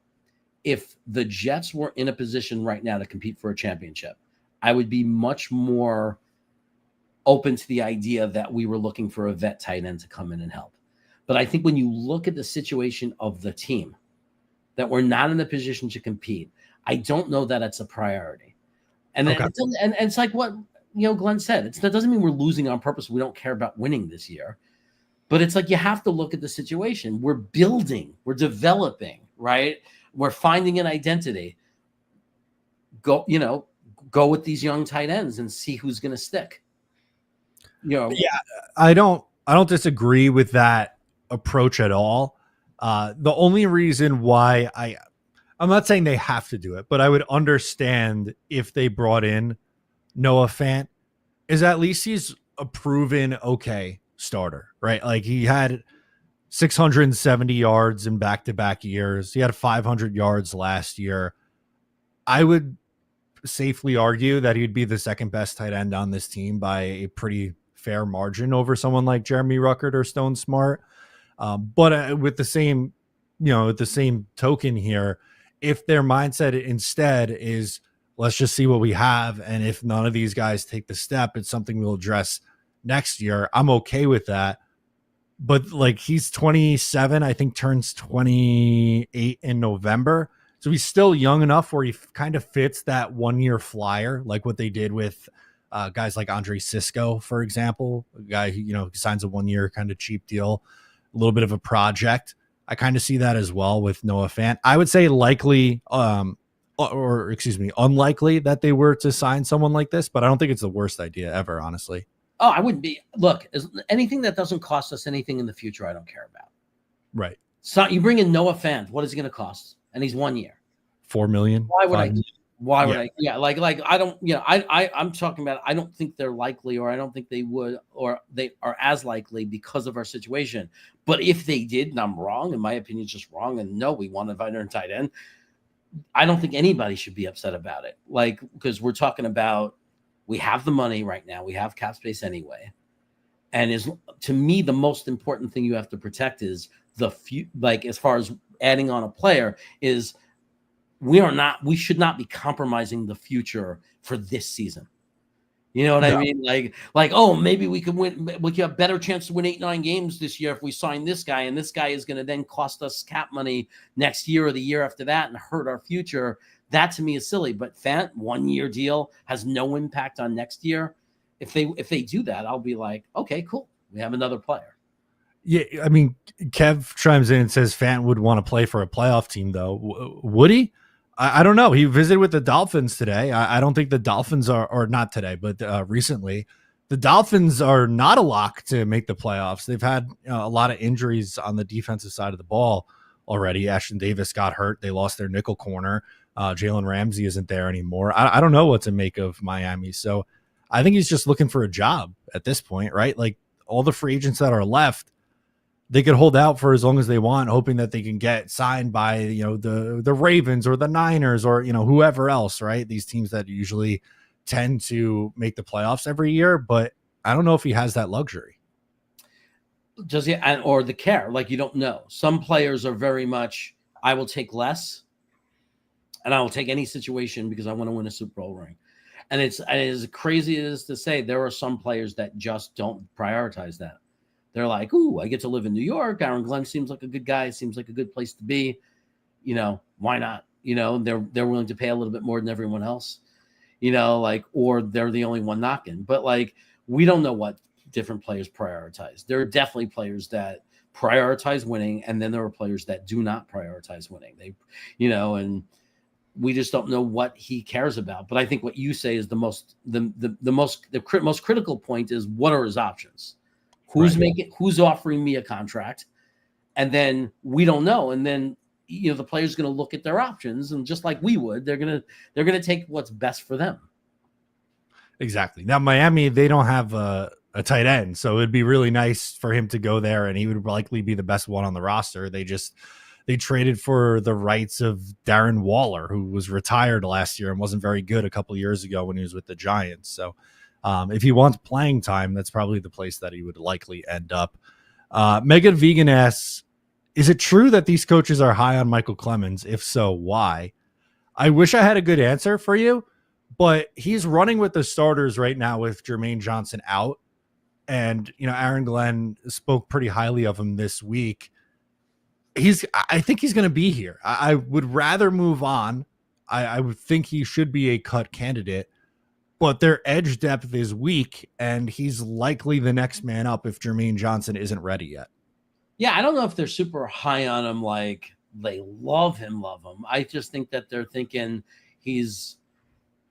if the Jets were in a position right now to compete for a championship, I would be much more open to the idea that we were looking for a vet tight end to come in and help. But I think when you look at the situation of the team, that we're not in a position to compete, I don't know that it's a priority. And then and it's like what Glenn said. That doesn't mean we're losing on purpose. We don't care about winning this year. But it's like you have to look at the situation. We're building, we're developing, right? We're finding an identity. Go with these young tight ends and see who's going to stick. Yeah, I don't disagree with that approach at all. The only reason why I'm not saying they have to do it, but I would understand if they brought in Noah Fant, is at least he's a proven okay starter, right? Like, he had 670 yards in back-to-back years. He had 500 yards last year. I would safely argue that he'd be the second best tight end on this team by a pretty fair margin over someone like Jeremy Ruckert or Stone Smart. But with the same token here, if their mindset instead is, let's just see what we have, and if none of these guys take the step, it's something we'll address next year, I'm okay with that. But like, he's 27, I think turns 28 in November. So he's still young enough where he kind of fits that 1 year flyer, like what they did with Guys like Andre Cisco, for example, a guy who, signs a 1 year kind of cheap deal, a little bit of a project. I kind of see that as well with Noah Fant. I would say likely, or excuse me, unlikely that they were to sign someone like this, but I don't think it's the worst idea ever, honestly. Oh, I wouldn't be. Look, anything that doesn't cost us anything in the future, I don't care about. Right. So you bring in Noah Fant. What is he going to cost? And he's 1 year. 4 million. Why would 5 I? Why would I? Yeah, like I don't. I'm talking about. I don't think they're likely, or I don't think they would, or they are as likely because of our situation. But if they did, and I'm wrong, and my opinion is just wrong, and no, we want a veteran tight end. I don't think anybody should be upset about it. Like, because we're talking about, we have the money right now, we have cap space anyway, and is, to me, the most important thing you have to protect is like, as far as adding on a player, is we should not be compromising the future for this season. You know what I mean? Like, oh, maybe we could win. We could have a better chance to win 8-9 games this year if we sign this guy, and this guy is going to then cost us cap money next year or the year after that and hurt our future. That to me is silly. But Fant, 1-year deal, has no impact on next year. If they do that, I'll be like, okay, cool. We have another player. Yeah, I mean, Kev chimes in and says Fant would want to play for a playoff team, though. Would he? I don't know. He visited with the Dolphins today. I don't think the Dolphins are, or not today, but recently, the Dolphins are not a lock to make the playoffs. They've had a lot of injuries on the defensive side of the ball already. Ashton Davis got hurt. They lost their nickel corner. Jalen Ramsey isn't there anymore. I don't know what to make of Miami. So I think he's just looking for a job at this point, right? Like, all the free agents that are left, they could hold out for as long as they want, hoping that they can get signed by, the Ravens or the Niners or, whoever else, right? These teams that usually tend to make the playoffs every year, but I don't know if he has that luxury. Does he, or the care? Like, you don't know. Some players are very much, I will take less and I will take any situation because I want to win a Super Bowl ring. And it's as crazy as to say, there are some players that just don't prioritize that. They're like, ooh, I get to live in New York. Aaron Glenn seems like a good guy. Seems like a good place to be. Why not? They're willing to pay a little bit more than everyone else. Or they're the only one knocking. But like, we don't know what different players prioritize. There are definitely players that prioritize winning, and then there are players that do not prioritize winning. And we just don't know what he cares about. But I think what you say is the most critical point is, what are his options? Who's offering me a contract? And then we don't know. And then, the player's going to look at their options, and just like we would, they're going to take what's best for them. Exactly. Now, Miami, they don't have a tight end, so it'd be really nice for him to go there, and he would likely be the best one on the roster. They traded for the rights of Darren Waller, who was retired last year and wasn't very good a couple years ago when he was with the Giants. So if he wants playing time, that's probably the place that he would likely end up. Megan Vegan asks, is it true that these coaches are high on Michael Clemens? If so, why? I wish I had a good answer for you, but he's running with the starters right now with Jermaine Johnson out. And, Aaron Glenn spoke pretty highly of him this week. I think he's going to be here. I would rather move on. I would think he should be a cut candidate, but their edge depth is weak, and he's likely the next man up if Jermaine Johnson isn't ready yet. Yeah, I don't know if they're super high on him, like they love him. I just think that they're thinking he's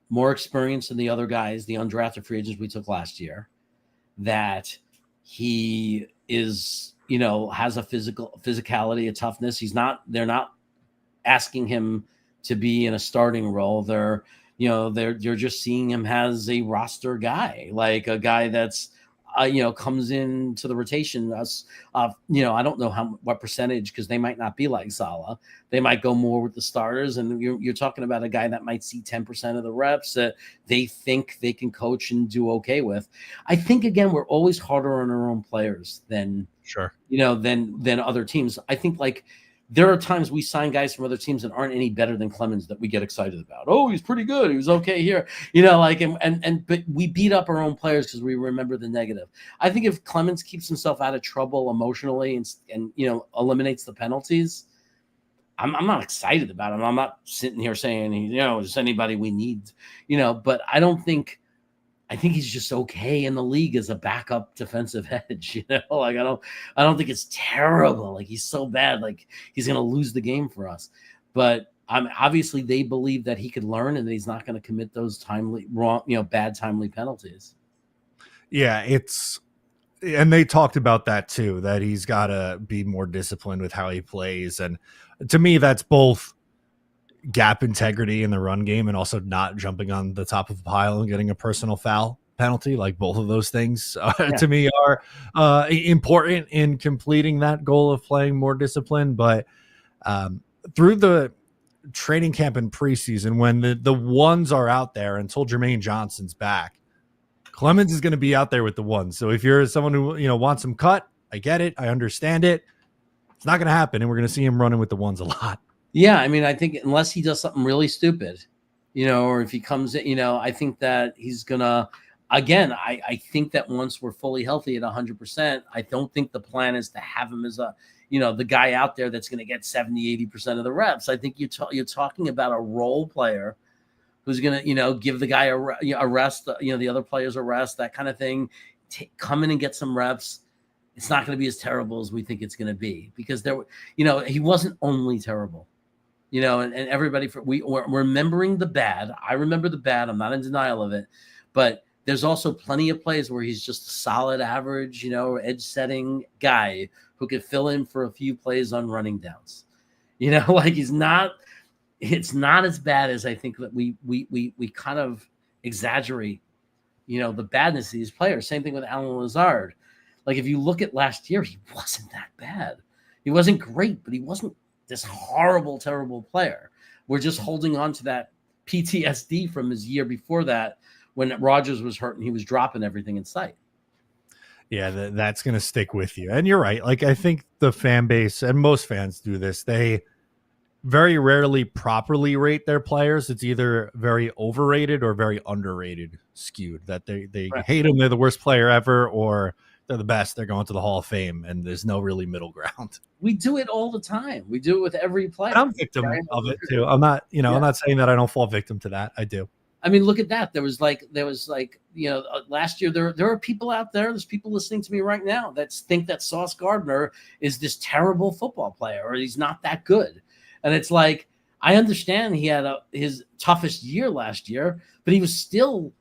more experienced than the other guys, the undrafted free agents we took last year, that he is, has a physicality, a toughness. They're not asking him to be in a starting role. They're just seeing him as a roster guy, like a guy that's, comes into the rotation. I don't know what percentage, because they might not be like Salah. They might go more with the starters, and you're talking about a guy that might see 10% of the reps that they think they can coach and do okay with. I think, again, we're always harder on our own players than than other teams. I think, like, there are times we sign guys from other teams that aren't any better than Clemens that we get excited about. Oh, he's pretty good. He was okay here. But we beat up our own players because we remember the negative. I think if Clemens keeps himself out of trouble emotionally and eliminates the penalties, I'm not excited about him. I'm not sitting here saying, just anybody we need, but I I think he's just okay in the league as a backup defensive edge. Like I don't think it's terrible. Like he's so bad, like he's gonna lose the game for us. But obviously they believe that he could learn and that he's not going to commit those bad timely penalties. Yeah, and they talked about that too, that he's got to be more disciplined with how he plays. And to me, that's both gap integrity in the run game and also not jumping on the top of a pile and getting a personal foul penalty. Like both of those things to me are important in completing that goal of playing more disciplined. But through the training camp and preseason, when the ones are out there until Jermaine Johnson's back, Clemens is going to be out there with the ones. So if you're someone who wants him cut, I get it, I understand it. It's not going to happen, and we're going to see him running with the ones a lot. Yeah, I mean, I think unless he does something really stupid, or if he comes in, I think that he's gonna. Again, I think that once we're fully healthy at 100%, I don't think the plan is to have him as the guy out there that's going to get 70, 80% of the reps. I think you're talking about a role player who's going to, give the guy a rest, the other players a rest, that kind of thing. Come in and get some reps. It's not going to be as terrible as we think it's going to be because he wasn't only terrible, and everybody we're remembering the bad. I remember the bad. I'm not in denial of it, but there's also plenty of plays where he's just a solid average, edge setting guy who could fill in for a few plays on running downs. Like it's not as bad as I think that we kind of exaggerate, the badness of these players. Same thing with Alan Lazard. Like if you look at last year, he wasn't that bad. He wasn't great, but he wasn't this horrible, terrible player. We're just holding on to that PTSD from his year before that when Rodgers was hurt and he was dropping everything in sight. Yeah, that's going to stick with you. And you're right. Like I think the fan base and most fans do this. They very rarely properly rate their players. It's either very overrated or very underrated skewed, that they Right. hate them, they're the worst player ever, or they're the best, they're going to the Hall of Fame, and there's no really middle ground. We do it all the time. We do it with every player. And I'm victim of it too. I'm not, I'm not saying that I don't fall victim to that. I do. I mean, look at that. There was like, last year, there are people out there, there's people listening to me right now that think that Sauce Gardner is this terrible football player or he's not that good. And it's like, I understand he had his toughest year last year, but he was still,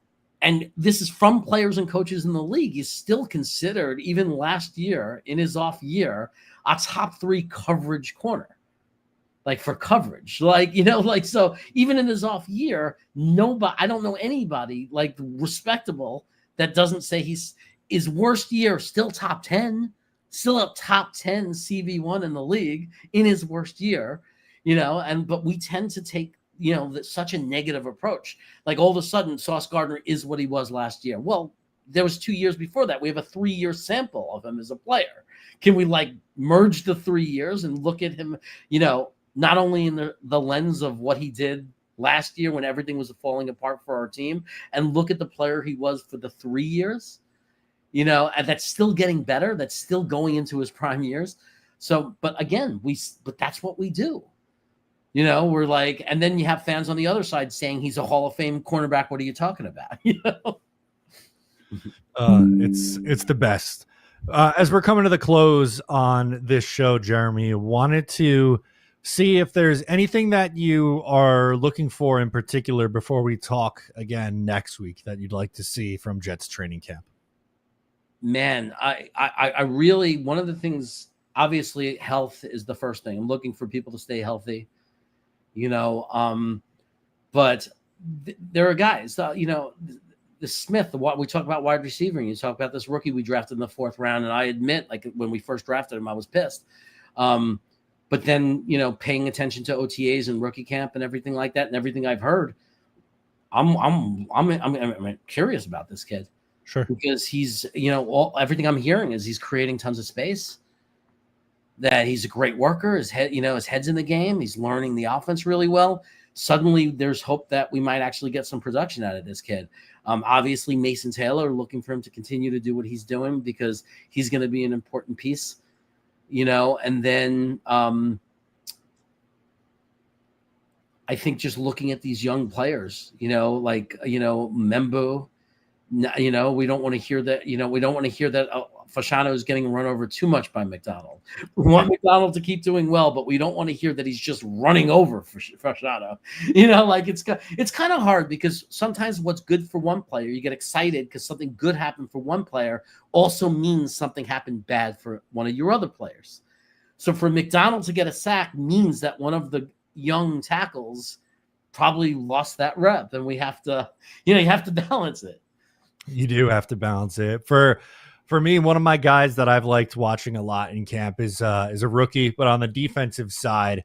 and this is from players and coaches in the league, he's still considered, even last year in his off year, a top 3 coverage corner. Like for coverage, so even in his off year, I don't know anybody like respectable that doesn't say his worst year, still top 10, still a top 10 CV1 in the league in his worst year, but we tend to take, such a negative approach. Like all of a sudden Sauce Gardner is what he was last year. Well, there was 2 years before that. We have a 3-year sample of him as a player. Can we merge the 3 years and look at him, not only in the lens of what he did last year when everything was falling apart for our team, and look at the player he was for the 3 years, and that's still getting better. That's still going into his prime years. So, but again, but that's what we do. We're like, and then you have fans on the other side saying he's a Hall of Fame cornerback. What are you talking about? It's the best. As we're coming to the close on this show, Jeremy, wanted to see if there's anything that you are looking for in particular before we talk again next week that you'd like to see from Jets training camp. Man, I really, one of the things, obviously health is the first thing. I'm looking for people to stay healthy, but there are guys, the Smith, what we talk about wide receiver, and you talk about this rookie we drafted in the 4th round. And I admit, like when we first drafted him, I was pissed. But then, paying attention to OTAs and rookie camp and everything like that, and everything I've heard, I'm curious about this kid. Sure. Because he's, everything I'm hearing is he's creating tons of space, that he's a great worker. His head's in the game. He's learning the offense really well. Suddenly there's hope that we might actually get some production out of this kid. Obviously Mason Taylor, looking for him to continue to do what he's doing because he's going to be an important piece. And then I think just looking at these young players, Membo, You know, we don't want to hear that. You know, we don't want to hear that Fasciano is getting run over too much by McDonald. We want McDonald to keep doing well, but we don't want to hear that he's just running over Fasciano. You know, like it's kind of hard because sometimes what's good for one player, you get excited because something good happened for one player, also means something happened bad for one of your other players. So for McDonald to get a sack means that one of the young tackles probably lost that rep, and we have to, you have to balance it. You do have to balance it. For me, one of my guys that I've liked watching a lot in camp is a rookie, but on the defensive side,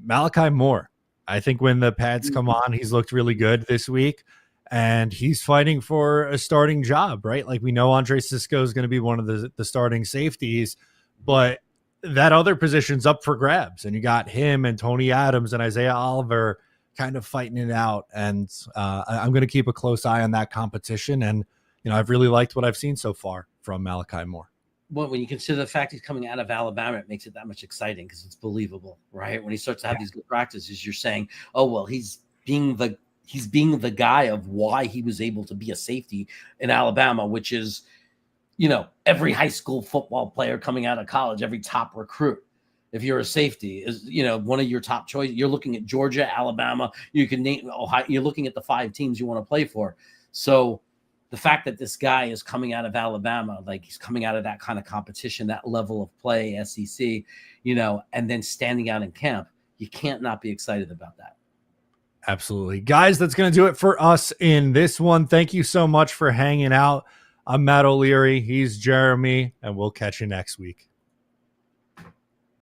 Malachi Moore. I think when the pads come on, he's looked really good this week, and he's fighting for a starting job, right? Like we know Andre Cisco is going to be one of the starting safeties, but that other position's up for grabs, and you got him and Tony Adams and Isaiah Oliver kind of fighting it out. And I'm going to keep a close eye on that competition. And, I've really liked what I've seen so far from Malachi Moore. Well, when you consider the fact he's coming out of Alabama, it makes it that much exciting because it's believable, right? When he starts to have these good practices, you're saying, oh, well, he's being the guy of why he was able to be a safety in Alabama, which is, every high school football player coming out of college, every top recruit. If you're a safety, is one of your top choices. You're looking at Georgia, Alabama. You can name Ohio. You're looking at the 5 teams you want to play for. So the fact that this guy is coming out of Alabama, like he's coming out of that kind of competition, that level of play, SEC, and then standing out in camp, you can't not be excited about that. Absolutely. Guys, that's going to do it for us in this one. Thank you so much for hanging out. I'm Matt O'Leary. He's Jeremy, and we'll catch you next week.